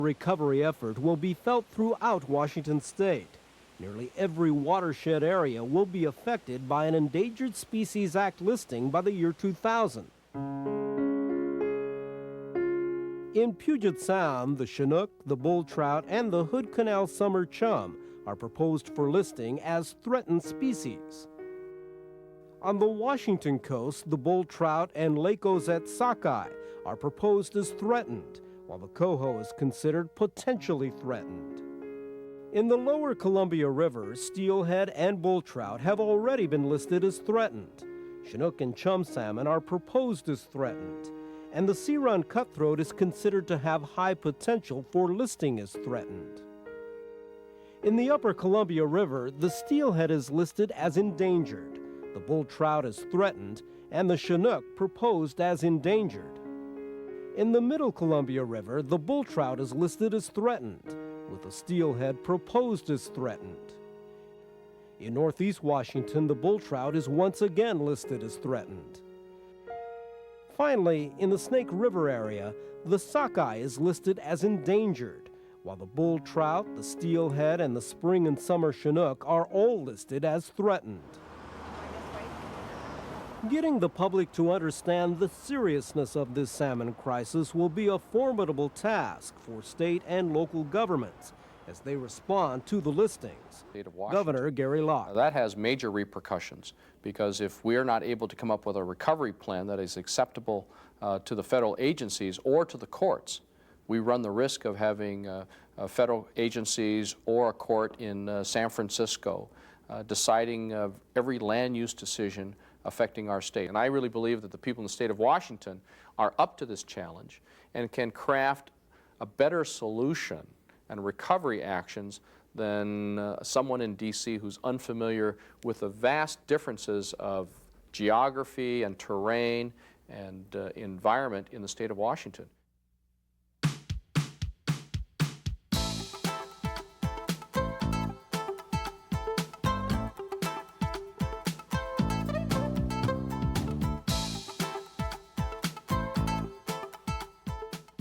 Recovery effort will be felt throughout Washington state. Nearly every watershed area will be affected by an Endangered Species Act listing by the year 2000. In Puget Sound, the Chinook, the bull trout, and the Hood Canal summer chum are proposed for listing as threatened species. On the Washington coast, the bull trout and Lake Ozette sockeye are proposed as threatened, while the coho is considered potentially threatened. In the lower Columbia River, steelhead and bull trout have already been listed as threatened. Chinook and chum salmon are proposed as threatened, and the sea-run cutthroat is considered to have high potential for listing as threatened. In the upper Columbia River, the steelhead is listed as endangered, the bull trout is threatened, and the Chinook proposed as endangered. In the middle Columbia River, the bull trout is listed as threatened, with the steelhead proposed as threatened. In northeast Washington, the bull trout is once again listed as threatened. Finally, in the Snake River area, the sockeye is listed as endangered, while the bull trout, the steelhead, and the spring and summer Chinook are all listed as threatened. Getting the public to understand the seriousness of this salmon crisis will be a formidable task for state and local governments as they respond to the listings. Governor Gary Locke. That has major repercussions, because if we are not able to come up with a recovery plan that is acceptable to the federal agencies or to the courts, we run the risk of having federal agencies or a court in San Francisco deciding every land use decision affecting our state. And I really believe that the people in the state of Washington are up to this challenge and can craft a better solution and recovery actions than someone in D.C. who's unfamiliar with the vast differences of geography and terrain and environment in the state of Washington.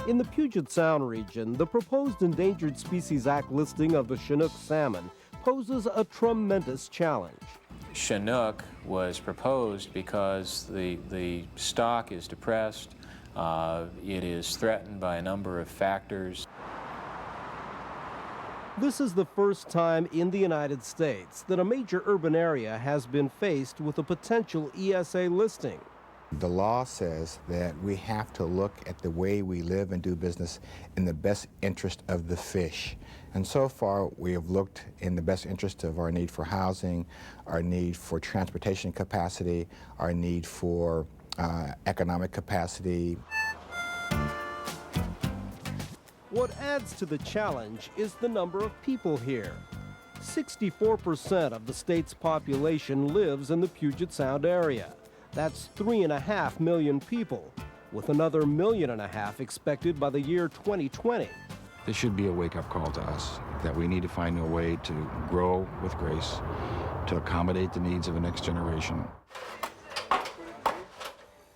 In the Puget Sound region, the proposed Endangered Species Act listing of the Chinook salmon poses a tremendous challenge. Chinook was proposed because the stock is depressed, it is threatened by a number of factors. This is the first time in the United States that a major urban area has been faced with a potential ESA listing. The law says that we have to look at the way we live and do business in the best interest of the fish. And so far, we have looked in the best interest of our need for housing, our need for transportation capacity, our need for economic capacity. What adds to the challenge is the number of people here. 64% of the state's population lives in the Puget Sound area. That's 3.5 million people, with another 1.5 million expected by the year 2020. This should be a wake-up call to us, that we need to find a way to grow with grace, to accommodate the needs of the next generation.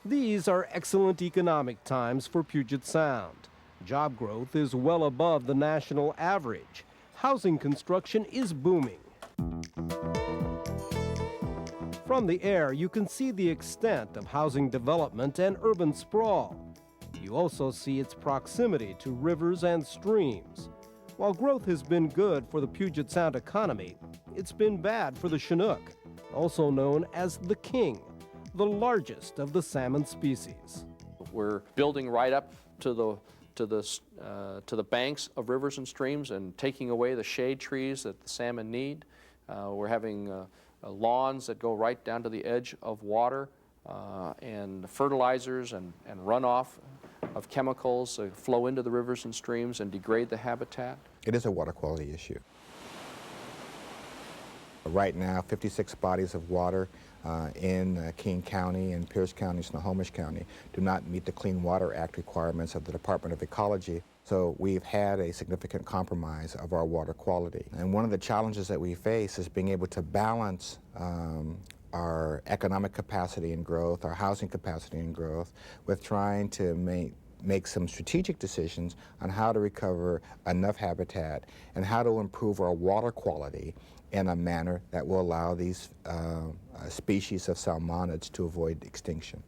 These are excellent economic times for Puget Sound. Job growth is well above the national average. Housing construction is booming. From the air, you can see the extent of housing development and urban sprawl. You also see its proximity to rivers and streams. While growth has been good for the Puget Sound economy, it's been bad for the Chinook, also known as the king, the largest of the salmon species. We're building right up to the banks of rivers and streams and taking away the shade trees that the salmon need. We're having lawns that go right down to the edge of water, and fertilizers and runoff of chemicals flow into the rivers and streams and degrade the habitat. It is a water quality issue. Right now, 56 bodies of water in King County and Pierce County, Snohomish County do not meet the Clean Water Act requirements of the Department of Ecology. So we've had a significant compromise of our water quality. And one of the challenges that we face is being able to balance our economic capacity and growth, our housing capacity and growth, with trying to make some strategic decisions on how to recover enough habitat and how to improve our water quality in a manner that will allow these species of salmonids to avoid extinction.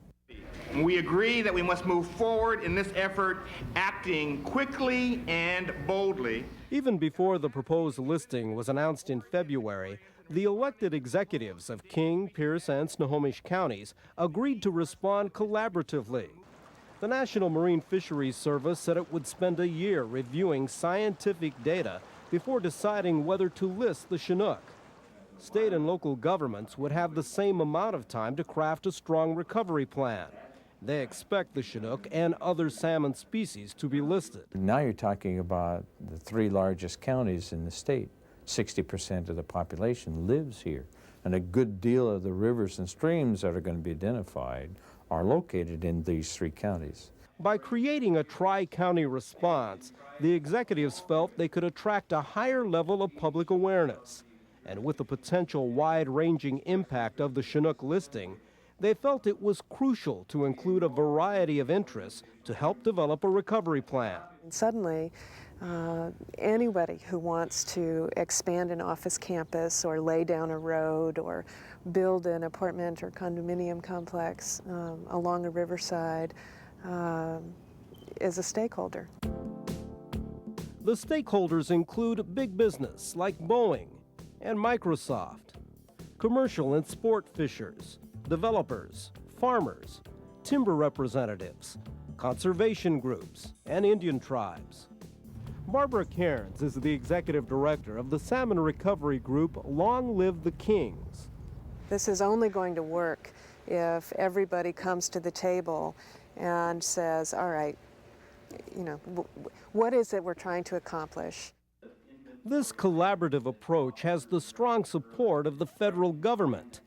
We agree that we must move forward in this effort, acting quickly and boldly. Even before the proposed listing was announced in February, the elected executives of King, Pierce, and Snohomish counties agreed to respond collaboratively. The National Marine Fisheries Service said it would spend a year reviewing scientific data before deciding whether to list the Chinook. State and local governments would have the same amount of time to craft a strong recovery plan. They expect the Chinook and other salmon species to be listed. Now you're talking about the 3 largest counties in the state. 60% of the population lives here, and a good deal of the rivers and streams that are going to be identified are located in these 3 counties. By creating a tri-county response, the executives felt they could attract a higher level of public awareness. And with the potential wide-ranging impact of the Chinook listing, they felt it was crucial to include a variety of interests to help develop a recovery plan. Suddenly, anybody who wants to expand an office campus or lay down a road or build an apartment or condominium complex along a riverside is a stakeholder. The stakeholders include big business like Boeing and Microsoft, commercial and sport fishers, developers, farmers, timber representatives, conservation groups, and Indian tribes. Barbara Cairns is the executive director of the salmon recovery group Long Live the Kings. This is only going to work if everybody comes to the table and says, all right, you know, what is it we're trying to accomplish? This collaborative approach has the strong support of the federal government.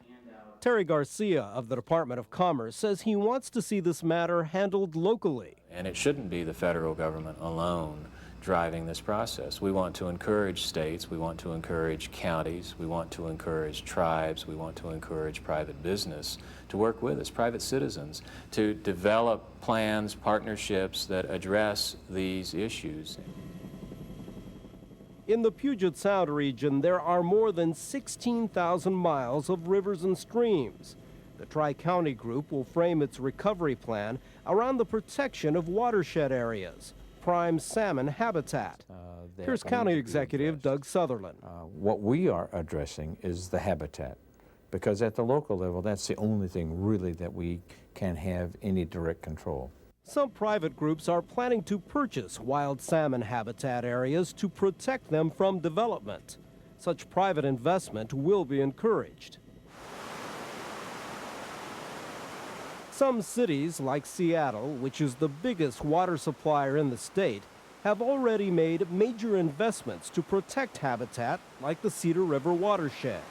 Terry Garcia of the Department of Commerce says he wants to see this matter handled locally. And it shouldn't be the federal government alone driving this process. We want to encourage states, we want to encourage counties, we want to encourage tribes, we want to encourage private business to work with us, private citizens, to develop plans, partnerships that address these issues. In the Puget Sound region, there are more than 16,000 miles of rivers and streams. The Tri-County Group will frame its recovery plan around the protection of watershed areas, prime salmon habitat. Pierce County Executive Doug Sutherland. What we are addressing is the habitat, because at the local level, that's the only thing really that we can have any direct control. Some private groups are planning to purchase wild salmon habitat areas to protect them from development. Such private investment will be encouraged. Some cities, like Seattle, which is the biggest water supplier in the state, have already made major investments to protect habitat like the Cedar River watershed.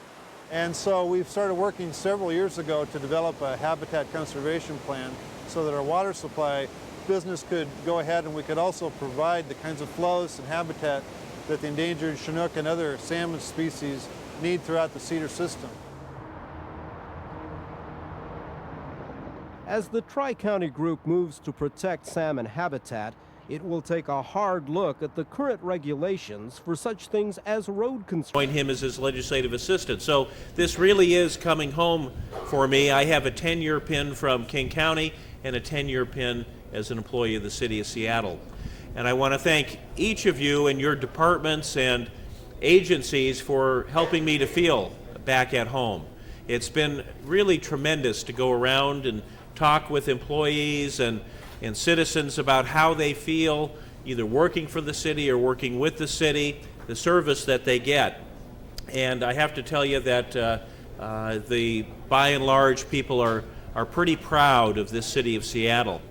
And so we've started working several years ago to develop a habitat conservation plan so that our water supply business could go ahead and we could also provide the kinds of flows and habitat that the endangered Chinook and other salmon species need throughout the Cedar system. As the Tri-County Group moves to protect salmon habitat, it will take a hard look at the current regulations for such things as road construction. Appoint him as his legislative assistant. So this really is coming home for me. I have a 10-year pin from King County and a 10-year pin as an employee of the City of Seattle. And I want to thank each of you and your departments and agencies for helping me to feel back at home. It's been really tremendous to go around and talk with employees and citizens about how they feel, either working for the city or working with the city, the service that they get. And I have to tell you that by and large, people are pretty proud of this city of Seattle.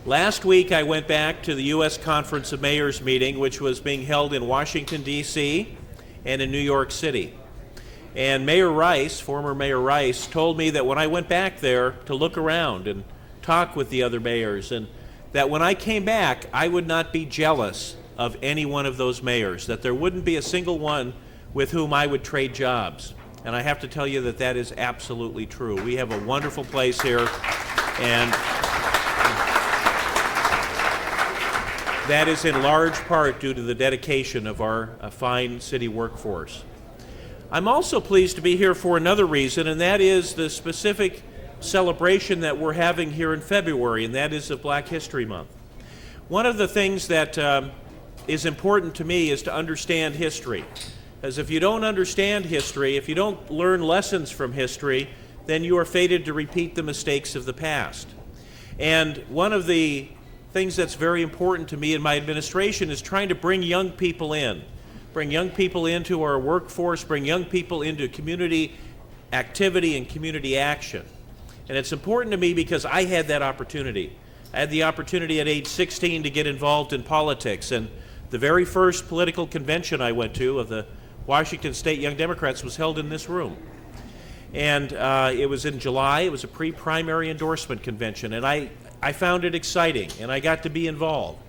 Last week, I went back to the U.S. Conference of Mayors meeting, which was being held in Washington, D.C. and in New York City. And Mayor Rice, former Mayor Rice, told me that when I went back there to look around and talk with the other mayors, and that when I came back, I would not be jealous of any one of those mayors, that there wouldn't be a single one with whom I would trade jobs. And I have to tell you that that is absolutely true. We have a wonderful place here, and that is in large part due to the dedication of our fine city workforce. I'm also pleased to be here for another reason, and that is the specific celebration that we're having here in February, and that is of Black History Month. One of the things that is important to me is to understand history. Because if you don't understand history, if you don't learn lessons from history, then you are fated to repeat the mistakes of the past. And one of the things that's very important to me in my administration is trying to bring young people into our workforce, bring young people into community activity and community action. And it's important to me because I had that opportunity. I had the opportunity at age 16 to get involved in politics, and the very first political convention I went to of the Washington State Young Democrats was held in this room. And it was in July. It was a pre-primary endorsement convention, and I found it exciting, and I got to be involved.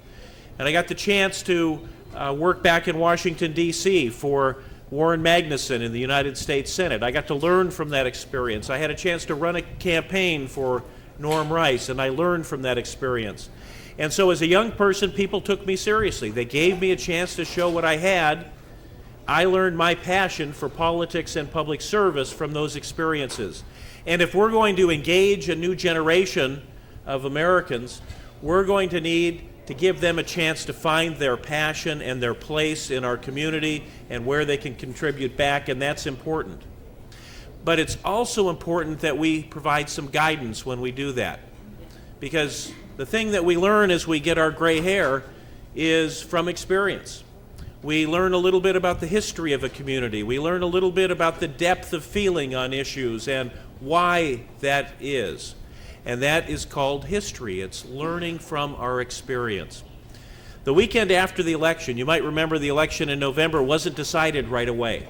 And I got the chance to work back in Washington, D.C. for Warren Magnuson in the United States Senate. I got to learn from that experience. I had a chance to run a campaign for Norm Rice, and I learned from that experience. And so as a young person, people took me seriously. They gave me a chance to show what I had. I learned my passion for politics and public service from those experiences. And if we're going to engage a new generation of Americans, we're going to need to give them a chance to find their passion and their place in our community and where they can contribute back, and that's important. But it's also important that we provide some guidance when we do that. Because the thing that we learn as we get our gray hair is from experience. We learn a little bit about the history of a community. We learn a little bit about the depth of feeling on issues and why that is. And that is called history. It's learning from our experience. The weekend after the election, you might remember the election in November wasn't decided right away.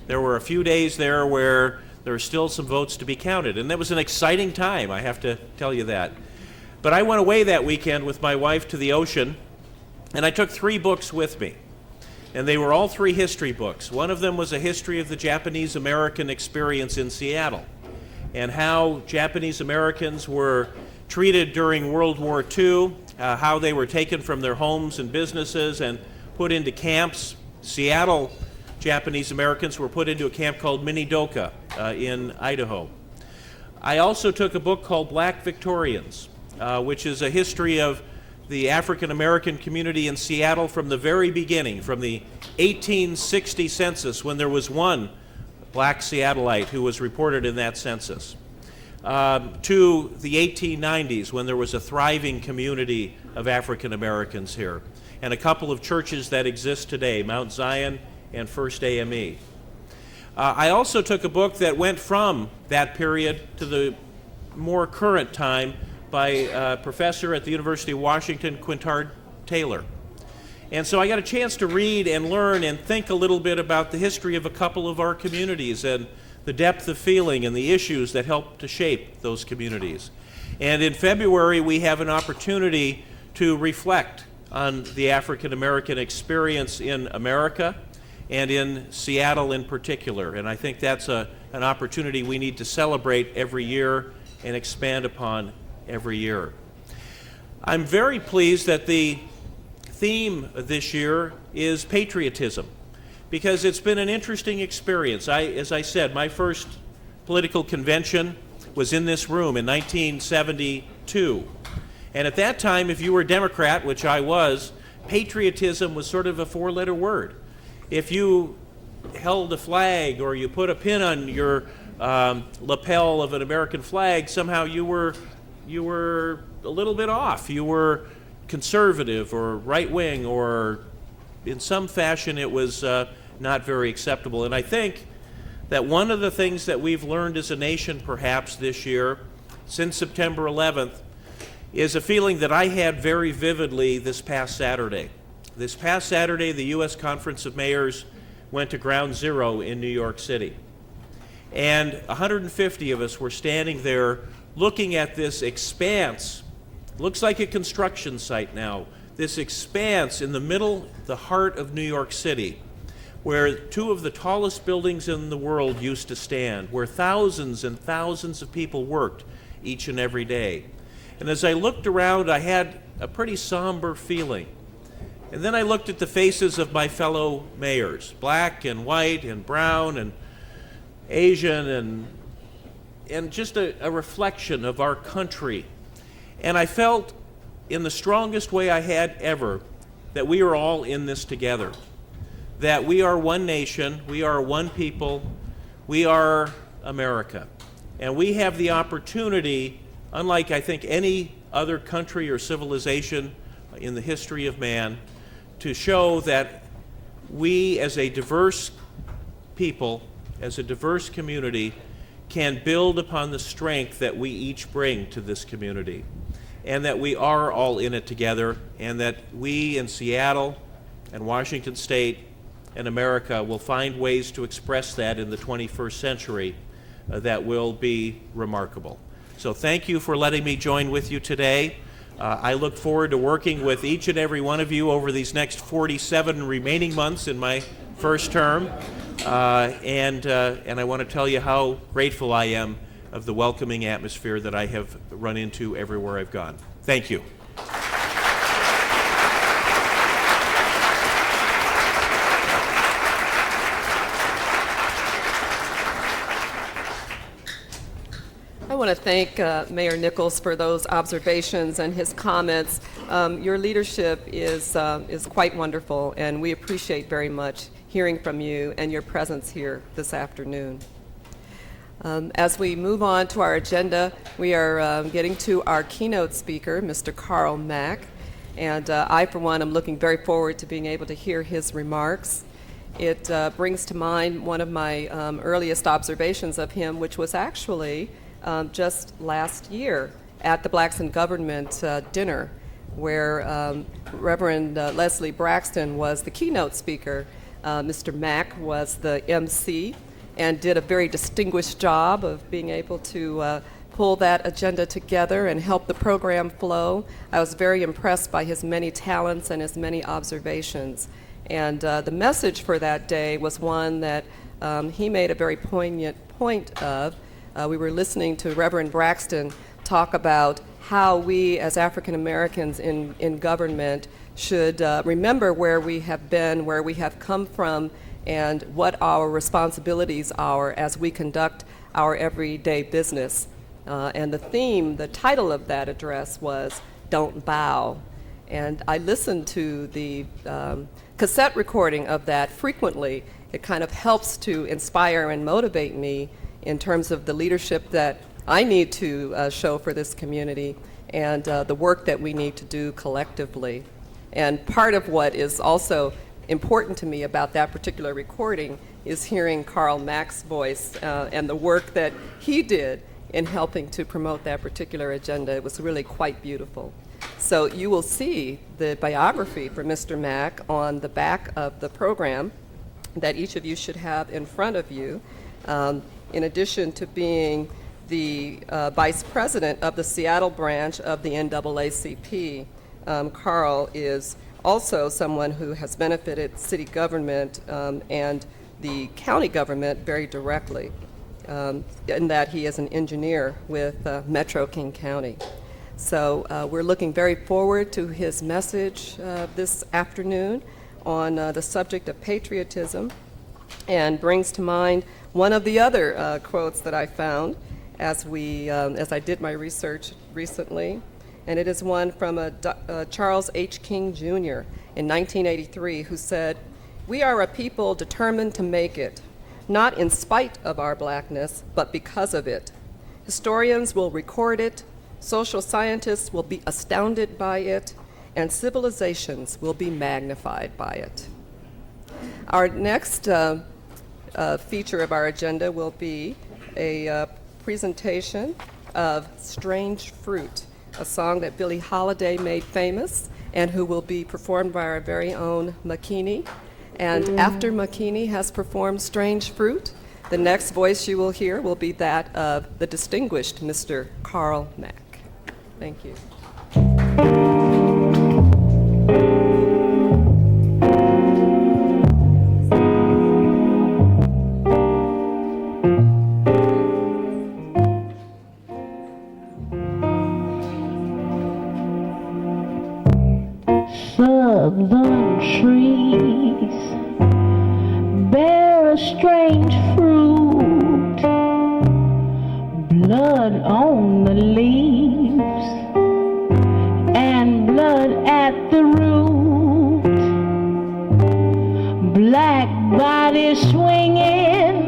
There were a few days there where there were still some votes to be counted, and that was an exciting time, I have to tell you that. But I went away that weekend with my wife to the ocean, and I took 3 books with me. And they were all 3 history books. One of them was a history of the Japanese-American experience in Seattle, and how Japanese Americans were treated during World War II, how they were taken from their homes and businesses and put into camps. Seattle Japanese Americans were put into a camp called Minidoka in Idaho. I also took a book called Black Victorians, which is a history of the African American community in Seattle from the very beginning, from the 1860 census, when there was one black Seattleite who was reported in that census, to the 1890s, when there was a thriving community of African Americans here, and a couple of churches that exist today, Mount Zion and First AME. I also took a book that went from that period to the more current time by a professor at the University of Washington, Quintard Taylor. And so I got a chance to read and learn and think a little bit about the history of a couple of our communities and the depth of feeling and the issues that help to shape those communities. And in February, we have an opportunity to reflect on the African American experience in America and in Seattle in particular. And I think that's an opportunity we need to celebrate every year and expand upon every year. I'm very pleased that the theme this year is patriotism, because it's been an interesting experience. As I said, my first political convention was in this room in 1972. And at that time, if you were a Democrat, which I was, patriotism was sort of a 4-letter word. If you held a flag or you put a pin on your lapel of an American flag, somehow you were a little bit off. You were conservative or right-wing, or in some fashion it was not very acceptable. And I think that one of the things that we've learned as a nation perhaps this year, since September 11th, is a feeling that I had very vividly this past Saturday. This past Saturday, the U.S. Conference of Mayors went to Ground Zero in New York City. And 150 of us were standing there looking at this expanse. Looks like a construction site now. This expanse in the middle, the heart of New York City, where 2 of the tallest buildings in the world used to stand, where thousands and thousands of people worked each and every day. And as I looked around, I had a pretty somber feeling. And then I looked at the faces of my fellow mayors, black and white and brown and Asian, and just a reflection of our country. And I felt in the strongest way I had ever that we are all in this together, that we are one nation, we are one people, we are America. And we have the opportunity, unlike I think any other country or civilization in the history of man, to show that we as a diverse people, as a diverse community, can build upon the strength that we each bring to this community, and that we are all in it together, and that we in Seattle and Washington State and America will find ways to express that in the 21st century that will be remarkable. So thank you for letting me join with you today. I look forward to working with each and every one of you over these next 47 remaining months in my first term. And I want to tell you how grateful I am of the welcoming atmosphere that I have run into everywhere I've gone. Thank you. I want to thank Mayor Nichols for those observations and his comments. Your leadership is quite wonderful, and we appreciate very much hearing from you and your presence here this afternoon. As we move on to our agenda, we are getting to our keynote speaker, Mr. Carl Mack, and I, for one, am looking very forward to being able to hear his remarks. It brings to mind one of my earliest observations of him, which was actually just last year at the Blacks in Government dinner, where Reverend Leslie Braxton was the keynote speaker. Mr. Mack was the MC and did a very distinguished job of being able to pull that agenda together and help the program flow. I was very impressed by his many talents and his many observations. And the message for that day was one that he made a very poignant point of. We were listening to Reverend Braxton talk about how we as African Americans in government should remember where we have been, where we have come from, and what our responsibilities are as we conduct our everyday business. And the theme, the title of that address was Don't Bow. And I listened to the cassette recording of that frequently. It kind of helps to inspire and motivate me in terms of the leadership that I need to show for this community and the work that we need to do collectively. And part of what is also important to me about that particular recording is hearing Carl Mack's voice and the work that he did in helping to promote that particular agenda. It was really quite beautiful. So you will see the biography for Mr. Mack on the back of the program that each of you should have in front of you. In addition to being the vice president of the Seattle branch of the NAACP, Carl is also someone who has benefited city government and the county government very directly, in that he is an engineer with Metro King County. So we're looking very forward to his message this afternoon on the subject of patriotism, and brings to mind one of the other quotes that I found as I did my research recently, and it is one from Charles H. King Jr. in 1983, who said, "We are a people determined to make it, not in spite of our blackness, but because of it. Historians will record it, social scientists will be astounded by it, and civilizations will be magnified by it." Our next feature of our agenda will be a presentation of Strange Fruit, a song that Billie Holiday made famous and who will be performed by our very own Makini. And after Makini has performed Strange Fruit, the next voice you will hear will be that of the distinguished Mr. Carl Mack. Thank you. Southern a strange fruit, blood on the leaves and blood at the root, black body swinging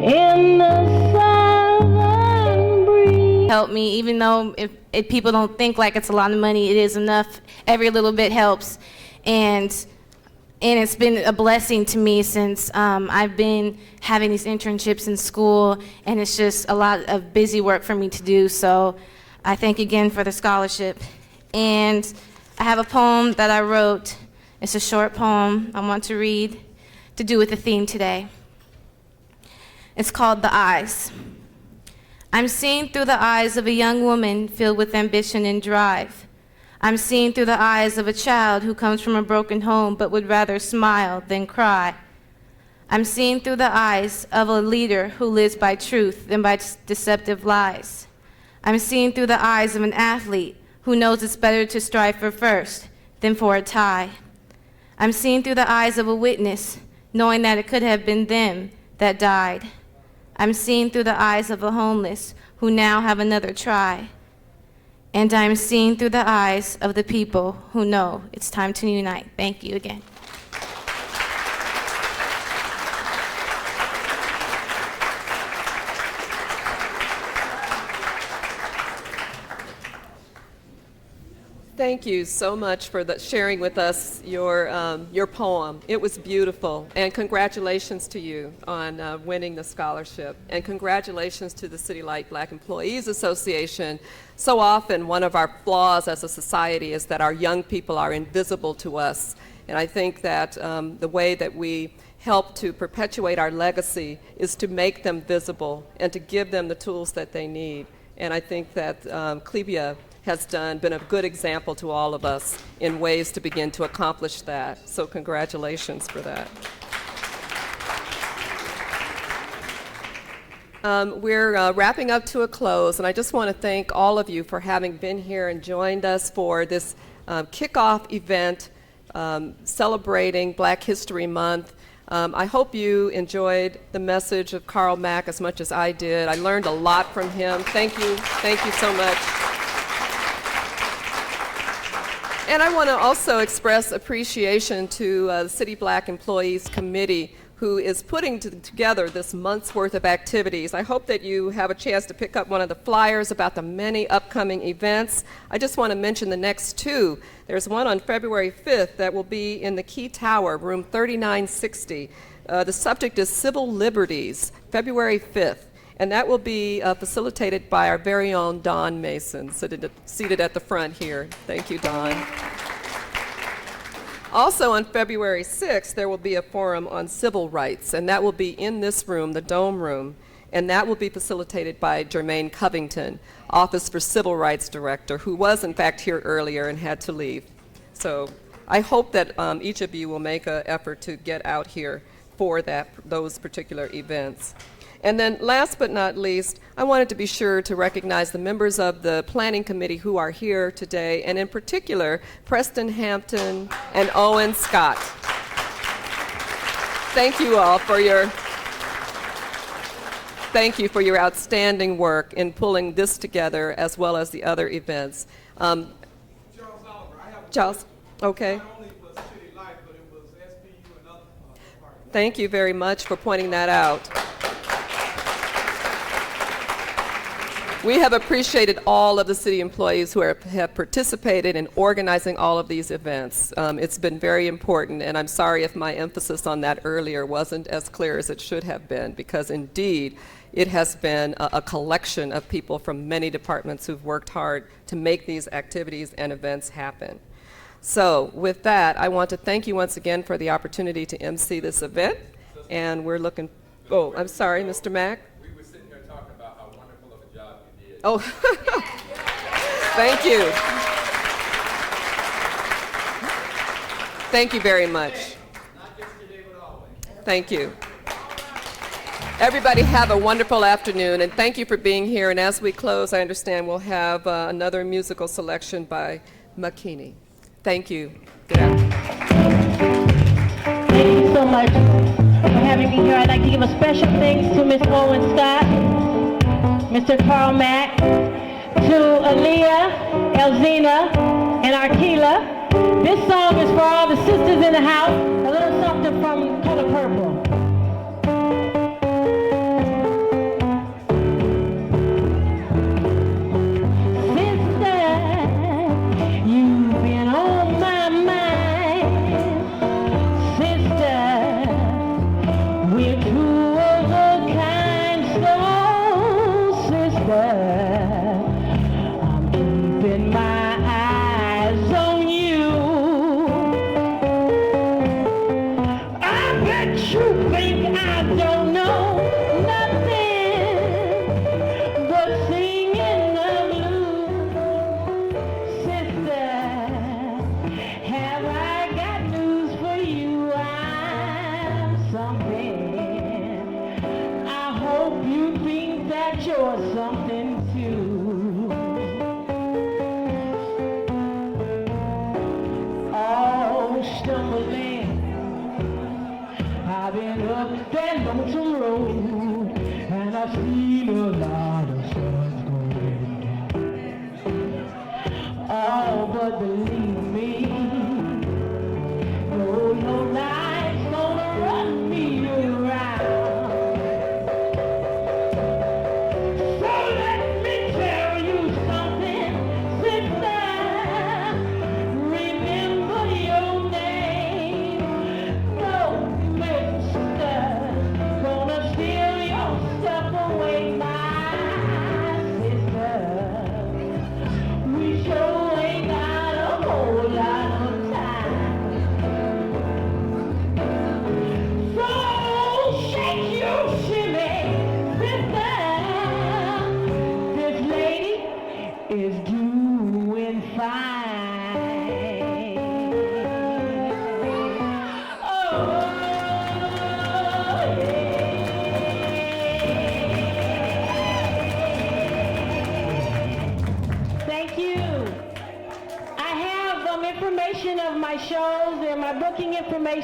in the southern breeze. Help me, even though if people don't think like it's a lot of money, it is enough. Every little bit helps, and it's been a blessing to me since I've been having these internships in school, and it's just a lot of busy work for me to do. So I thank again for the scholarship. And I have a poem that I wrote. It's a short poem I want to read to do with the theme today. It's called The Eyes. I'm seeing through the eyes of a young woman filled with ambition and drive. I'm seeing through the eyes of a child who comes from a broken home but would rather smile than cry. I'm seeing through the eyes of a leader who lives by truth than by deceptive lies. I'm seeing through the eyes of an athlete who knows it's better to strive for first than for a tie. I'm seeing through the eyes of a witness, knowing that it could have been them that died. I'm seeing through the eyes of a homeless who now have another try. And I'm seeing through the eyes of the people who know it's time to unite. Thank you again. Thank you so much for sharing with us your poem. It was beautiful, and congratulations to you on winning the scholarship, and congratulations to the City Light Black Employees Association. So often one of our flaws as a society is that our young people are invisible to us, and I think that the way that we help to perpetuate our legacy is to make them visible and to give them the tools that they need. And I think that Clevia has been a good example to all of us in ways to begin to accomplish that. So congratulations for that. We're wrapping up to a close, and I just want to thank all of you for having been here and joined us for this kickoff event celebrating Black History Month. I hope you enjoyed the message of Karl Mack as much as I did. I learned a lot from him. Thank you so much. And I want to also express appreciation to the City Black Employees Committee, who is putting together this month's worth of activities. I hope that you have a chance to pick up one of the flyers about the many upcoming events. I just want to mention the next two. There's one on February 5th that will be in the Key Tower, room 3960. The subject is Civil Liberties, February 5th. And that will be facilitated by our very own Don Mason, seated at the front here. Thank you, Don. Also on February 6th, there will be a forum on civil rights, and that will be in this room, the Dome Room, and that will be facilitated by Jermaine Covington, Office for Civil Rights Director, who was in fact here earlier and had to leave. So I hope that each of you will make an effort to get out here for those particular events. And then last but not least, I wanted to be sure to recognize the members of the Planning Committee who are here today, and in particular, Preston Hampton and Owen Scott. Thank you all for your outstanding work in pulling this together as well as the other events. Charles Oliver, I have Charles, okay. Not only was City Light, but it was SPU and other departments. Thank you very much for pointing that out. We have appreciated all of the city employees who have participated in organizing all of these events. It's been very important, and I'm sorry if my emphasis on that earlier wasn't as clear as it should have been, because indeed it has been a collection of people from many departments who've worked hard to make these activities and events happen. So with that, I want to thank you once again for the opportunity to MC this event, and we're looking, oh, I'm sorry, Mr. Mack. Oh, thank you. Thank you very much. Thank you. Everybody have a wonderful afternoon, and thank you for being here. And as we close, I understand we'll have another musical selection by Makini. Thank you. Good afternoon. Thank you so much. having me here. I'd like to give a special thanks to Ms. Owen Scott, Mr. Carl Mack, to Aaliyah, Elzina, and Arkila. This song is for all the sisters in the house. A little something from Color Purple.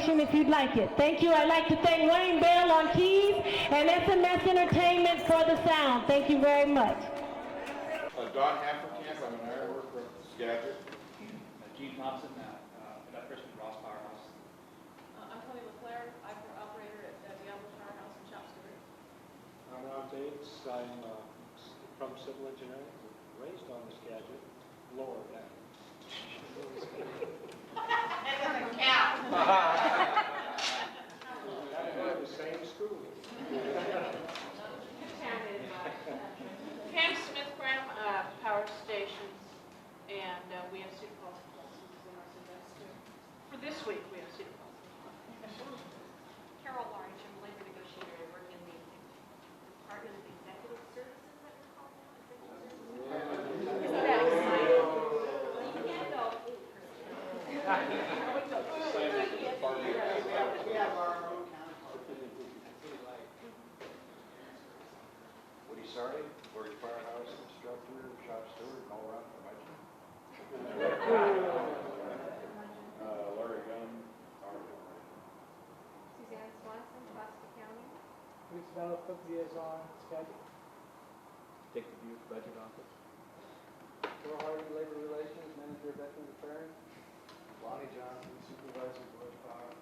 If you'd like it. Thank you. I'd like to thank Wayne Bell on keys and SMS Entertainment for the sound. Thank you very much. Don Hafferkamp, I'm an ironworker with Skagit. Gene Thompson, electrician at Ross Powerhouse. I'm Tony LeClaire, I'm an operator at Diablo Powerhouse in Shop Stewart. I'm Ron Bates, I'm from civil engineering, raised on the Skagit, lower down. That doesn't count. The same school. Pam Smith Graham, Power Stations, and we have Cedar Falls licenses in our semester. For this week, we have Cedar Falls. Carol Lawrence, I'm a labor negotiator. I work in the Department of Executive Services, that we're called now. Isn't that exciting? You can't go. Woody Sardi, Lord's Firehouse instructor, shop steward, and all around professional. Larry Gunn, Suzanne Swanson, Placer County. Police Battle Cook Liaison, Skagit. Dick Dubuque, Budget Office. Will Hardy, Labor Relations, Manager of Veterans Affairs. Lonnie Johnson, Supervisor, Lord's Power.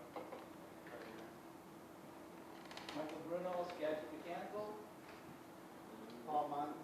Michael Bruno, Skagit Mechanical. Paul Month,